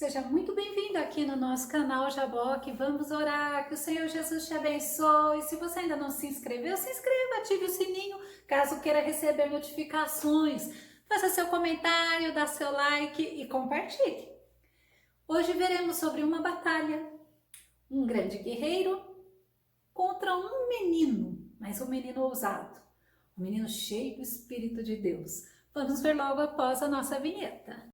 Seja muito bem-vindo aqui no nosso canal Jaboque. Vamos orar, que o Senhor Jesus te abençoe. Se você ainda não se inscreveu, se inscreva, ative o sininho, caso queira receber notificações. Faça seu comentário, dá seu like e compartilhe. Hoje veremos sobre uma batalha. Um grande guerreiro contra um menino, mas um menino ousado. Um menino cheio do Espírito de Deus. Vamos ver logo após a nossa vinheta.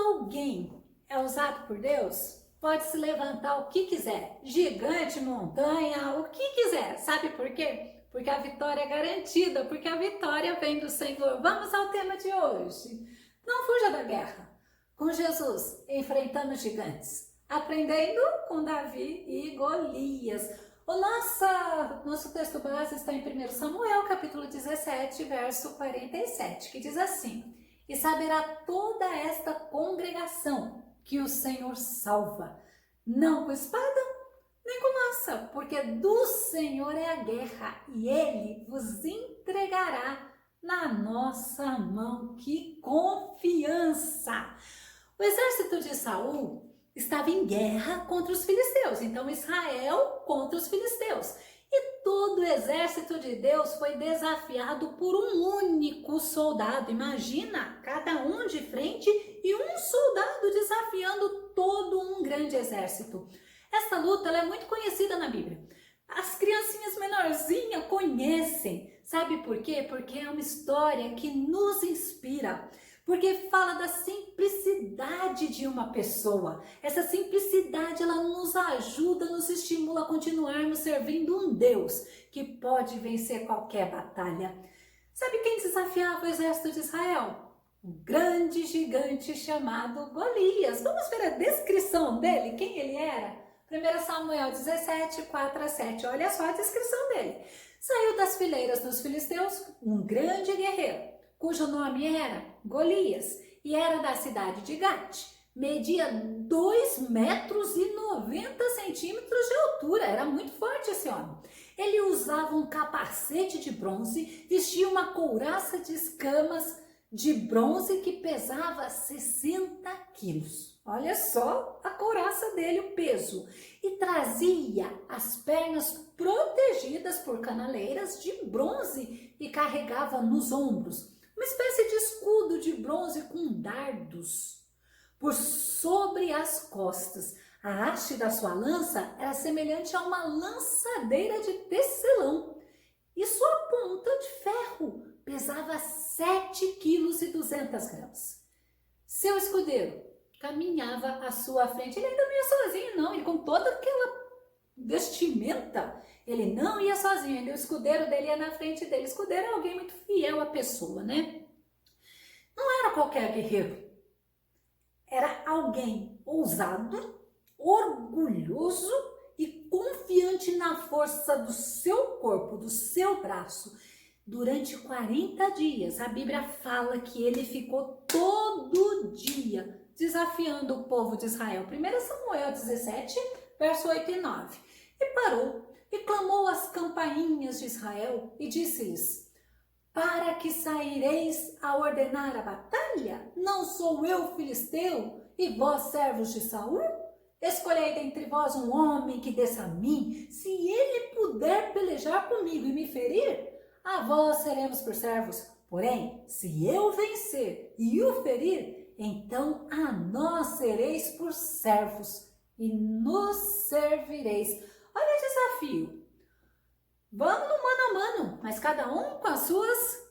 Alguém é usado por Deus, pode se levantar o que quiser, gigante, montanha, o que quiser. Sabe por quê? Porque a vitória é garantida, porque a vitória vem do Senhor. Vamos ao tema de hoje. Não fuja da guerra. Com Jesus, enfrentando gigantes. Aprendendo com Davi e Golias. O nosso texto base está em 1 Samuel, capítulo 17, verso 47, que diz assim: E saberá toda esta congregação que o Senhor salva, não com espada, nem com lança, porque do Senhor é a guerra, e Ele vos entregará na nossa mão. Que confiança! O exército de Saul estava em guerra contra os filisteus, então Israel contra os filisteus. E todo o exército de Deus foi desafiado por um único soldado. Imagina, cada um de frente e um soldado desafiando todo um grande exército. Esta luta ela é muito conhecida na Bíblia. As criancinhas menorzinhas conhecem. Sabe por quê? Porque é uma história que nos inspira. Porque fala da simplicidade de uma pessoa. Essa simplicidade, ela nos ajuda, nos estimula a continuarmos servindo um Deus que pode vencer qualquer batalha. Sabe quem desafiava o exército de Israel? Um grande gigante chamado Golias. Vamos ver a descrição dele, quem ele era? 1 Samuel 17, 4-7. Olha só a descrição dele. Saiu das fileiras dos filisteus um grande guerreiro, cujo nome era Golias, e era da cidade de Gate. Media 2,90 metros de altura, era muito forte esse homem. Ele usava um capacete de bronze, vestia uma couraça de escamas de bronze que pesava 60 quilos. Olha só a couraça dele, o peso. E trazia as pernas protegidas por canaleiras de bronze e carregava nos ombros uma espécie de escudo de bronze com dardos por sobre as costas. A haste da sua lança era semelhante a uma lançadeira de tecelão e sua ponta de ferro pesava 7,2 kg. Seu escudeiro caminhava à sua frente. Ele ainda não ia sozinho, não. Ele, com toda aquela vestimenta, ele não ia sozinho. Ainda o escudeiro dele ia na frente dele. Escudeiro é alguém muito fiel à pessoa, né? Não era qualquer guerreiro. Era alguém ousado, orgulhoso e confiante na força do seu corpo, do seu braço. Durante 40 dias, a Bíblia fala que ele ficou todo dia desafiando o povo de Israel. 1 Samuel 17, verso 8 e 9. E parou e clamou às campainhas de Israel e disse-lhes: Para que saireis a ordenar a batalha? Não sou eu filisteu e vós servos de Saul? Escolhei dentre vós um homem que desça a mim. Se ele puder pelejar comigo e me ferir, a vós seremos por servos. Porém, se eu vencer e o ferir, então a nós sereis por servos e nos servireis. Olha o desafio. Vamos no mano a mano, mas cada um com as suas,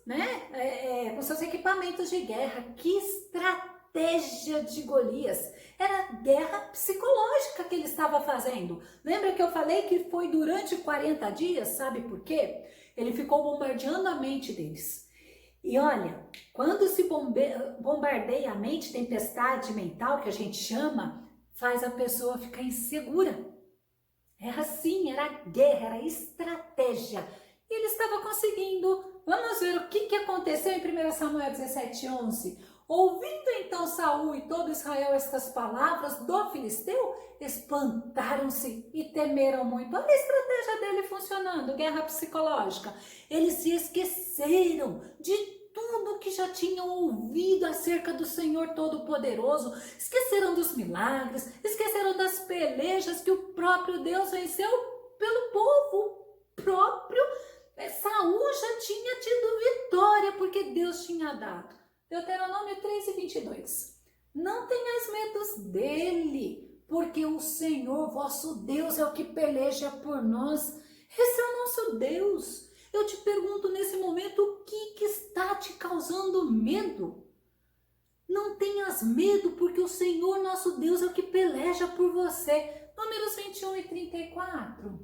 com seus equipamentos de guerra. Que estratégia de Golias! Era guerra psicológica que ele estava fazendo. Lembra que eu falei que foi durante 40 dias? Sabe por quê? Ele ficou bombardeando a mente deles. E olha, quando se bombardeia a mente, tempestade mental, que a gente chama, faz a pessoa ficar insegura. Era assim, era guerra, era estratégia. E ele estava conseguindo. Vamos ver o que aconteceu em 1 Samuel 17, 11. Ouvindo então Saul e todo Israel estas palavras do filisteu, espantaram-se e temeram muito. Olha a estratégia dele funcionando, guerra psicológica. Eles se esqueceram de tudo que já tinham ouvido acerca do Senhor Todo-Poderoso, esqueceram dos milagres, esqueceram das pelejas que o próprio Deus venceu pelo povo próprio. Saul já tinha tido vitória porque Deus tinha dado. Deuteronômio 3:22. Não tenhais medo dele, porque o Senhor vosso Deus é o que peleja por nós. Esse é o nosso Deus. Eu te pergunto nesse momento, o que está te causando medo? Não tenhas medo, porque o Senhor nosso Deus é o que peleja por você. Números 21:34.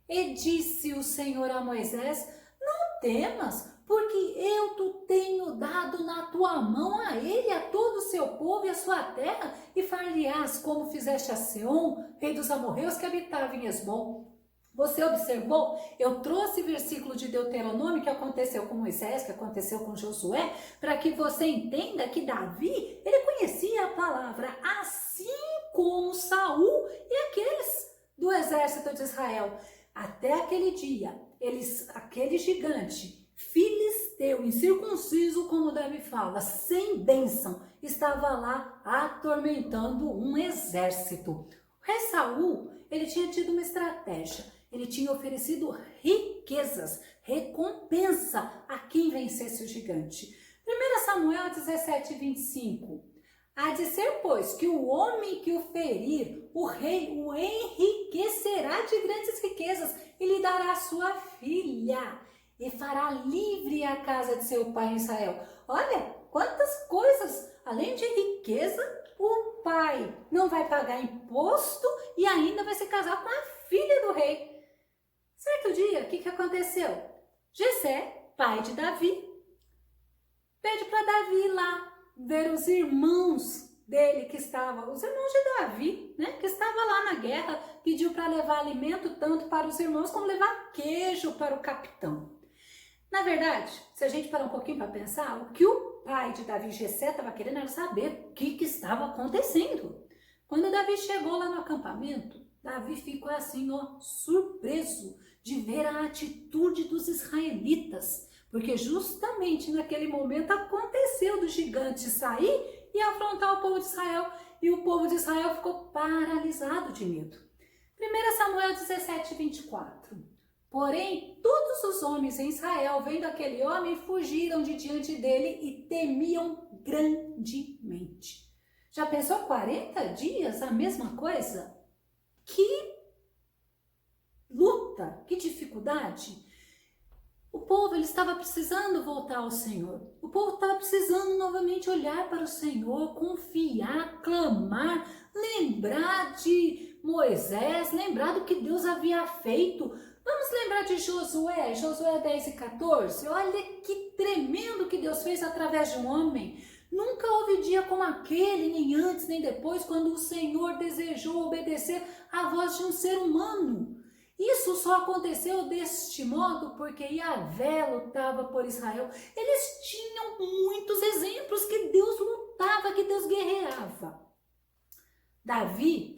E disse o Senhor a Moisés: não temas, porque eu te tenho dado na tua mão a ele, a todo o seu povo e a sua terra, e far-lhe-ás como fizeste a Seom, rei dos amorreus que habitava em Esbom. Você observou? Eu trouxe versículo de Deuteronômio que aconteceu com Moisés, que aconteceu com Josué, para que você entenda que Davi, ele conhecia a palavra, assim como Saul e aqueles do exército de Israel. Até aquele dia, aquele gigante filisteu, incircunciso, como Davi fala, sem bênção, estava lá atormentando um exército. O rei Saul, ele tinha tido uma estratégia. Ele tinha oferecido riquezas, recompensa a quem vencesse o gigante. 1 Samuel 17:25. Há de ser, pois, que o homem que o ferir, o rei o enriquecerá de grandes riquezas e lhe dará sua filha e fará livre a casa de seu pai em Israel. Olha, quantas coisas! Além de riqueza, o pai não vai pagar imposto e ainda vai se casar com a filha do rei. Certo dia, o que aconteceu? Jessé, pai de Davi, pede para Davi ir lá ver os irmãos dele que estavam, os irmãos de Davi, né, que estavam lá na guerra, pediu para levar alimento tanto para os irmãos como levar queijo para o capitão. Na verdade, se a gente parar um pouquinho para pensar, o que o pai de Davi, Jessé, estava querendo era saber o que estava acontecendo. Quando Davi chegou lá no acampamento, Davi ficou assim, ó, surpreso de ver a atitude dos israelitas, porque justamente naquele momento aconteceu do gigante sair e afrontar o povo de Israel, e o povo de Israel ficou paralisado de medo. 1 Samuel 17:24. Porém, todos os homens em Israel, vendo aquele homem, fugiram de diante dele e temiam grandemente. Já pensou 40 dias a mesma coisa? Que luta, que dificuldade. O povo ele estava precisando voltar ao Senhor. O povo estava precisando novamente olhar para o Senhor, confiar, clamar, lembrar de Moisés, lembrar do que Deus havia feito. Vamos lembrar de Josué, Josué 10:14. Olha que tremendo que Deus fez através de um homem. Nunca houve dia como aquele, nem antes nem depois, quando o Senhor desejou obedecer à voz de um ser humano. Isso só aconteceu deste modo porque Yahvé lutava por Israel. Eles tinham muitos exemplos que Deus lutava, que Deus guerreava. Davi,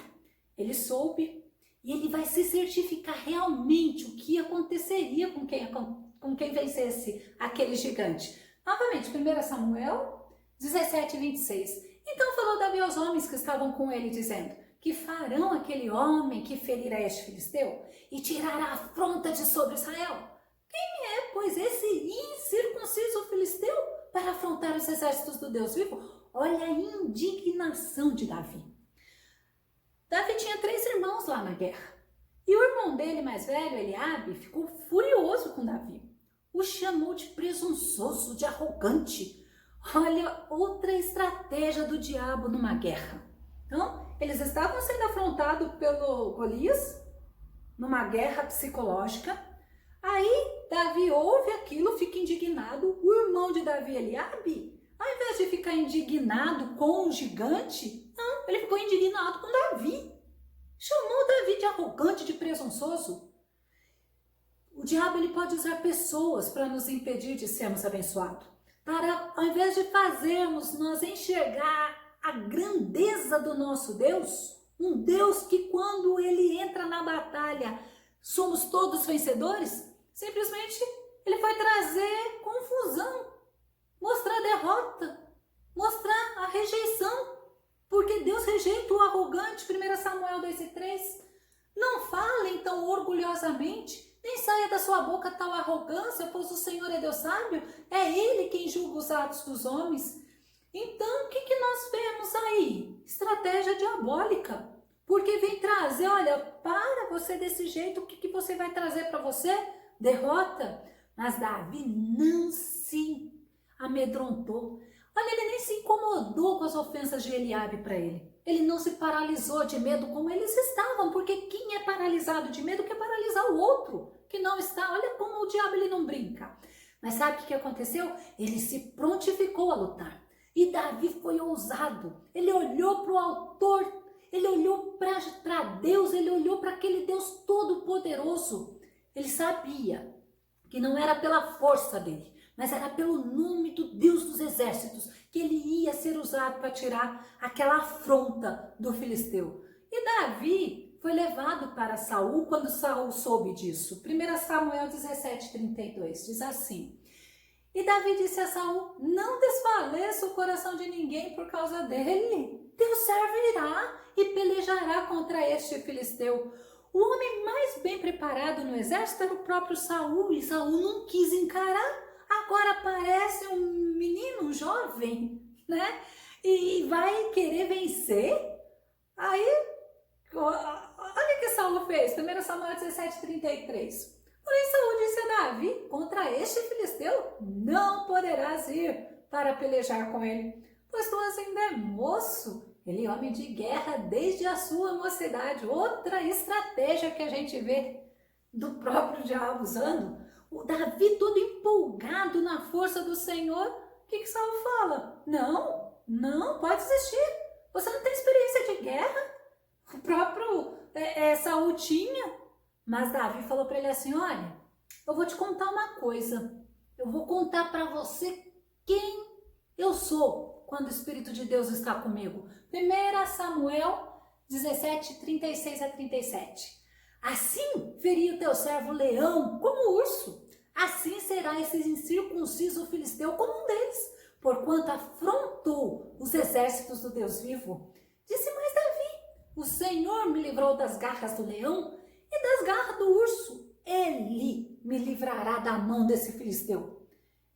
ele soube e ele vai se certificar realmente o que aconteceria com quem vencesse aquele gigante. Novamente, 1 Samuel 17:26. Então falou Davi aos homens que estavam com ele, dizendo: que farão aquele homem que ferirá este filisteu e tirará a afronta de sobre Israel? Quem é, pois, esse incircunciso filisteu para afrontar os exércitos do Deus vivo? Olha a indignação de Davi. Davi tinha 3 irmãos lá na guerra. E o irmão dele mais velho, Eliabe, ficou furioso com Davi. O chamou de presunçoso, de arrogante. Olha, outra estratégia do diabo numa guerra. Então, eles estavam sendo afrontados pelo Golias, numa guerra psicológica. Aí, Davi ouve aquilo, fica indignado. O irmão de Davi, Eliabe, ao invés de ficar indignado com o gigante, não, ele ficou indignado com Davi. Chamou Davi de arrogante, de presunçoso. O diabo ele pode usar pessoas para nos impedir de sermos abençoados. para, ao invés de fazermos nós enxergar a grandeza do nosso Deus, um Deus que quando ele entra na batalha, somos todos vencedores, simplesmente ele vai trazer confusão, mostrar derrota, mostrar a rejeição, porque Deus rejeita o arrogante, 1 Samuel 2:3. Não falem tão orgulhosamente, nem saia da sua boca tal arrogância, pois o Senhor é Deus sábio, é Ele quem julga os atos dos homens. Então, o que nós vemos aí? Estratégia diabólica, porque vem trazer, olha, para você desse jeito, o que você vai trazer para você? Derrota. Mas Davi não se amedrontou. Olha, ele nem se incomodou com as ofensas de Eliabe para ele. Ele não se paralisou de medo como eles estavam, porque quem é paralisado de medo quer paralisar o outro, que não está. Olha como o diabo ele não brinca. Mas sabe o que aconteceu? Ele se prontificou a lutar. E Davi foi ousado. Ele olhou para o autor, ele olhou para Deus, ele olhou para aquele Deus todo-poderoso. Ele sabia que não era pela força dele, mas era pelo nome do Deus dos exércitos, que ele ia ser usado para tirar aquela afronta do filisteu. E Davi foi levado para Saul quando Saul soube disso. 1 Samuel 17:32 diz assim: e Davi disse a Saul: não desfaleça o coração de ninguém por causa dele. Teu servo irá e pelejará contra este filisteu. O homem mais bem preparado no exército era o próprio Saul, e Saul não quis encarar. Agora aparece um menino, um jovem, né? E vai querer vencer. Aí, olha o que Saul fez, 1 Samuel 17:33. Porém Saul disse a Davi: contra este filisteu não poderás ir para pelejar com ele, pois tu ainda é moço. Ele é homem de guerra desde a sua mocidade. Outra estratégia que a gente vê do próprio diabo usando. O Davi todo empolgado na força do Senhor. O que Saul fala? Não, pode desistir. Você não tem experiência de guerra. O próprio Saul tinha. Mas Davi falou para ele assim: olha, eu vou te contar uma coisa. Eu vou contar para você quem eu sou quando o Espírito de Deus está comigo. 1 Samuel 17:36-37. Assim feria o teu servo leão como urso. Assim será esse incircunciso filisteu como um deles, porquanto afrontou os exércitos do Deus vivo. Disse mais Davi: o Senhor me livrou das garras do leão e das garras do urso. Ele me livrará da mão desse filisteu.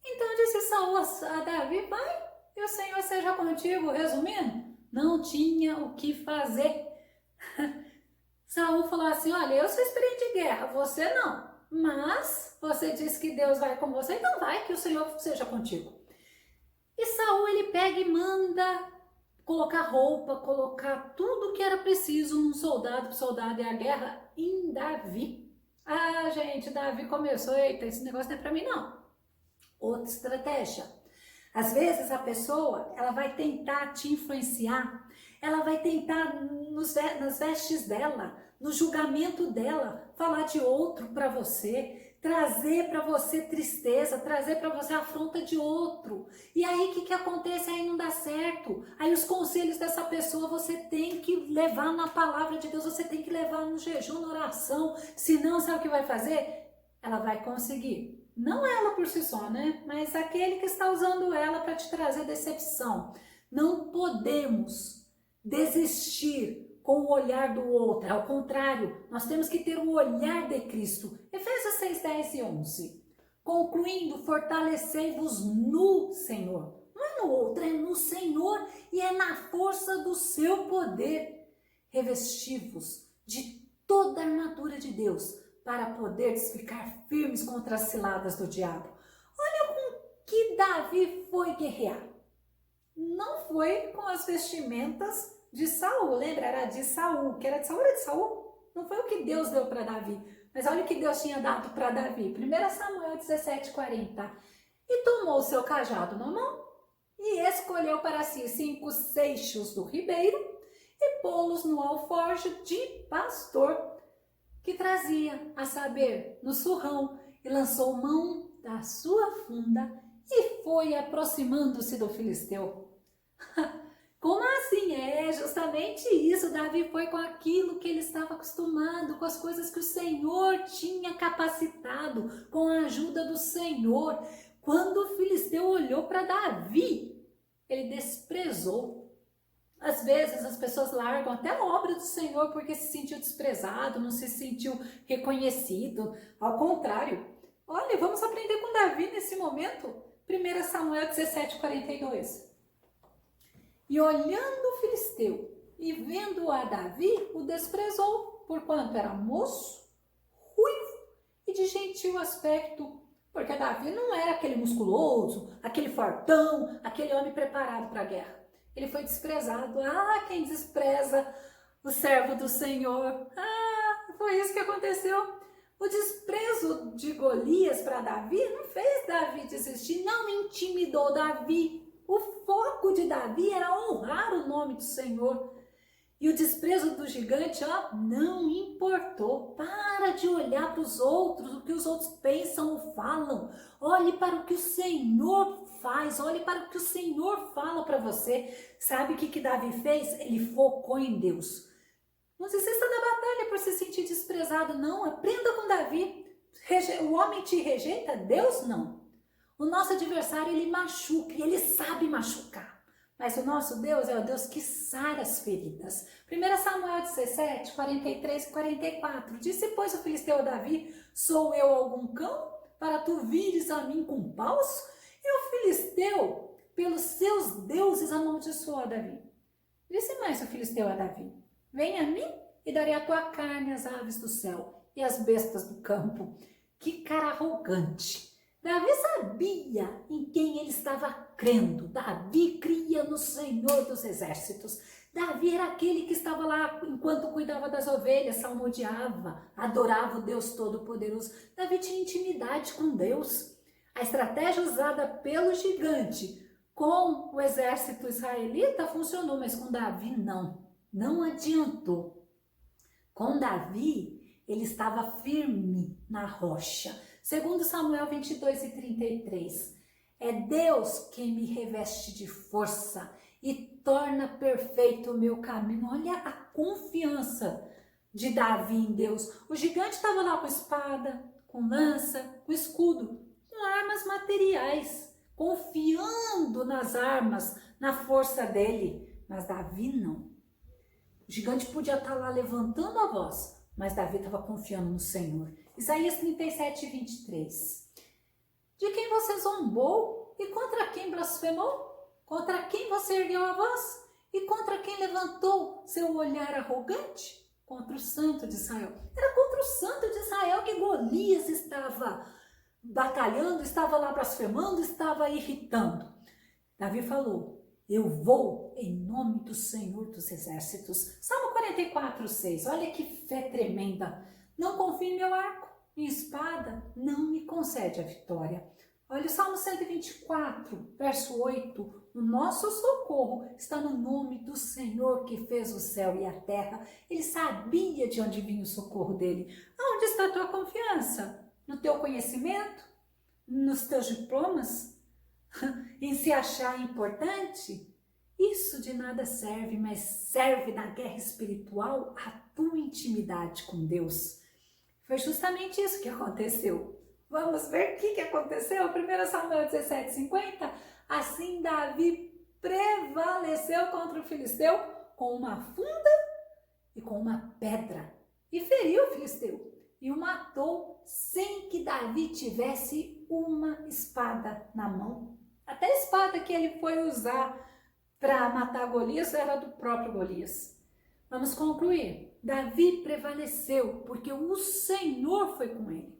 Então disse Saul a Davi: vai, e o Senhor seja contigo. Resumindo, não tinha o que fazer. Saul falou assim: olha, eu sou experiente de guerra, você não. Mas você disse que Deus vai com você, então vai, que o Senhor seja contigo. E Saul ele pega e manda colocar roupa, colocar tudo que era preciso num soldado, e a guerra em Davi. Ah, gente, Davi começou: eita, esse negócio não é pra mim não. Outra estratégia. Às vezes a pessoa, ela vai tentar te influenciar, ela vai tentar nas vestes dela, no julgamento dela, falar de outro para você, trazer para você tristeza, trazer para você a afronta de outro. E aí o que acontece? Aí não dá certo. Aí os conselhos dessa pessoa você tem que levar na palavra de Deus, você tem que levar no jejum, na oração. Senão, sabe o que vai fazer? Ela vai conseguir. Não ela por si só, né? Mas aquele que está usando ela para te trazer decepção. Não podemos desistir com o olhar do outro. Ao contrário, nós temos que ter o olhar de Cristo. Efésios 6:10-11. Concluindo, fortalecei-vos no Senhor. Não é no outro, é no Senhor e é na força do seu poder. Revesti-vos de toda a armadura de Deus, para poderes ficar firmes contra as ciladas do diabo. Olha com que Davi foi guerrear. Não foi com as vestimentas de Saul, lembra? Era de Saul, que era de Saul, era de Saul. Não foi o que Deus deu para Davi, mas olha o que Deus tinha dado para Davi. 1 Samuel 17:40. E tomou o seu cajado na mão e escolheu para si 5 seixos do ribeiro e pô-los no alforje de pastor que trazia, a saber, no surrão, e lançou mão da sua funda e foi aproximando-se do filisteu. Como assim? É justamente isso. Davi foi com aquilo que ele estava acostumado, com as coisas que o Senhor tinha capacitado, com a ajuda do Senhor. Quando o filisteu olhou para Davi, ele desprezou. Às vezes as pessoas largam até a obra do Senhor porque se sentiu desprezado, não se sentiu reconhecido. Ao contrário, olha, vamos aprender com Davi nesse momento. 1 Samuel 17:42. E olhando o filisteu e vendo a Davi, o desprezou, porquanto era moço, ruivo e de gentil aspecto. Porque Davi não era aquele musculoso, aquele fortão, aquele homem preparado para a guerra. Ele foi desprezado. Ah, quem despreza o servo do Senhor. Ah, foi isso que aconteceu. O desprezo de Golias para Davi não fez Davi desistir, não intimidou Davi. O foco de Davi era honrar o nome do Senhor. E o desprezo do gigante, não importou. Para de olhar para os outros, o que os outros pensam ou falam. Olhe para o que o Senhor faz, olhe para o que o Senhor fala para você. Sabe o que Davi fez? Ele focou em Deus. Não desista da batalha por se sentir desprezado, não. Aprenda com Davi. O homem te rejeita, Deus não. O nosso adversário, ele machuca e ele sabe machucar. Mas o nosso Deus é o Deus que sara as feridas. 1 Samuel 17, 43 e 44. Disse, pois, o filisteu a Davi, sou eu algum cão, para tu vires a mim com paus? E o filisteu, pelos seus deuses, amaldiçoou a Davi. Disse mais o filisteu a Davi, vem a mim e darei a tua carne às aves do céu e às bestas do campo. Que cara arrogante! Davi sabia em quem ele estava crendo. Davi cria no Senhor dos Exércitos. Davi era aquele que estava lá enquanto cuidava das ovelhas, salmodiava, adorava o Deus Todo-Poderoso. Davi tinha intimidade com Deus. A estratégia usada pelo gigante com o exército israelita funcionou, mas com Davi não adiantou. Com Davi, ele estava firme na rocha. Segundo Samuel 22 e 33, é Deus quem me reveste de força e torna perfeito o meu caminho. Olha a confiança de Davi em Deus. O gigante estava lá com espada, com lança, com escudo, com armas materiais, confiando nas armas, na força dele. Mas Davi não. O gigante podia estar lá levantando a voz, mas Davi estava confiando no Senhor. Isaías 37, 23. De quem você zombou e contra quem blasfemou? Contra quem você ergueu a voz? E contra quem levantou seu olhar arrogante? Contra o santo de Israel. Era contra o santo de Israel que Golias estava batalhando, estava lá blasfemando, estava irritando. Davi falou, eu vou em nome do Senhor dos Exércitos. Salmo 44, 6. Olha que fé tremenda. Não confio em meu arco, minha espada não me concede a vitória. Olha o Salmo 124, verso 8. O nosso socorro está no nome do Senhor que fez o céu e a terra. Ele sabia de onde vinha o socorro dele. Onde está a tua confiança? No teu conhecimento? Nos teus diplomas? Em se achar importante? Isso de nada serve, mas serve na guerra espiritual a tua intimidade com Deus. Foi justamente isso que aconteceu. Vamos ver o que aconteceu? 1 Samuel 17, 50. Assim Davi prevaleceu contra o filisteu com uma funda e com uma pedra. E feriu o filisteu e o matou sem que Davi tivesse uma espada na mão. Até a espada que ele foi usar para matar Golias era do próprio Golias. Vamos concluir. Davi prevaleceu porque o Senhor foi com ele.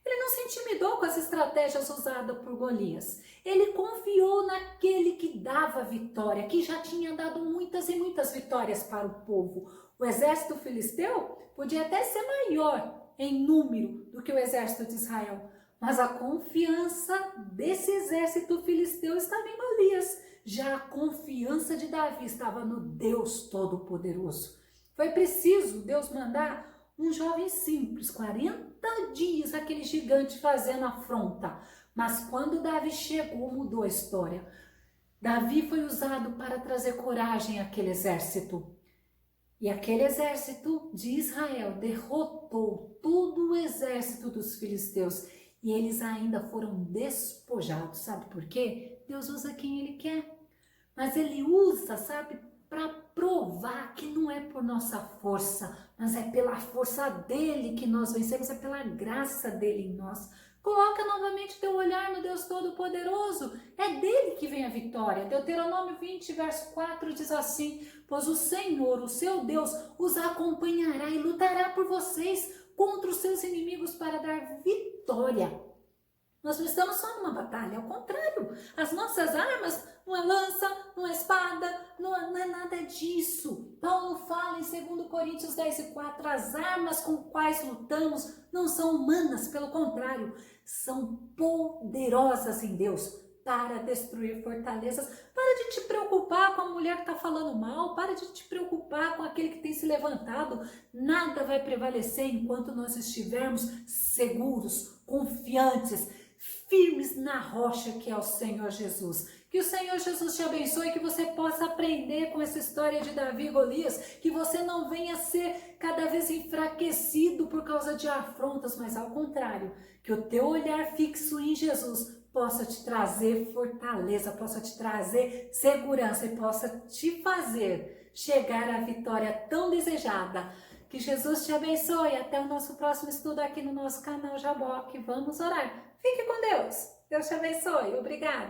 Ele não se intimidou com as estratégias usadas por Golias. Ele confiou naquele que dava vitória, que já tinha dado muitas e muitas vitórias para o povo. O exército filisteu podia até ser maior em número do que o exército de Israel, mas a confiança desse exército filisteu estava em Golias. Já a confiança de Davi estava no Deus Todo-Poderoso. Foi preciso Deus mandar um jovem simples, 40 dias aquele gigante fazendo afronta. Mas quando Davi chegou, mudou a história. Davi foi usado para trazer coragem àquele exército. E aquele exército de Israel derrotou todo o exército dos filisteus. E eles ainda foram despojados. Sabe por quê? Deus usa quem Ele quer. Mas Ele usa, sabe, para provar que não é por nossa força, mas é pela força dEle que nós vencemos, é pela graça dEle em nós. Coloca novamente teu olhar no Deus Todo-Poderoso. É dele que vem a vitória. Deuteronômio 20, verso 4 diz assim: pois o Senhor, o seu Deus, os acompanhará e lutará por vocês contra os seus inimigos para dar vitória. Nós não estamos só numa batalha, ao contrário. As nossas armas não é lança, não é espada, não é nada disso. Paulo fala em 2 Coríntios 10:4, as armas com quais lutamos não são humanas, pelo contrário, são poderosas em Deus para destruir fortalezas. Para de te preocupar com a mulher que está falando mal, para de te preocupar com aquele que tem se levantado. Nada vai prevalecer enquanto nós estivermos seguros, confiantes, firmes na rocha que é o Senhor Jesus. Que o Senhor Jesus te abençoe, que você possa aprender com essa história de Davi e Golias, que você não venha ser cada vez enfraquecido por causa de afrontas, mas ao contrário, que o teu olhar fixo em Jesus possa te trazer fortaleza, possa te trazer segurança e possa te fazer chegar à vitória tão desejada. Que Jesus te abençoe. Até o nosso próximo estudo aqui no nosso canal Jaboque. Vamos orar. Fique com Deus. Deus te abençoe. Obrigada.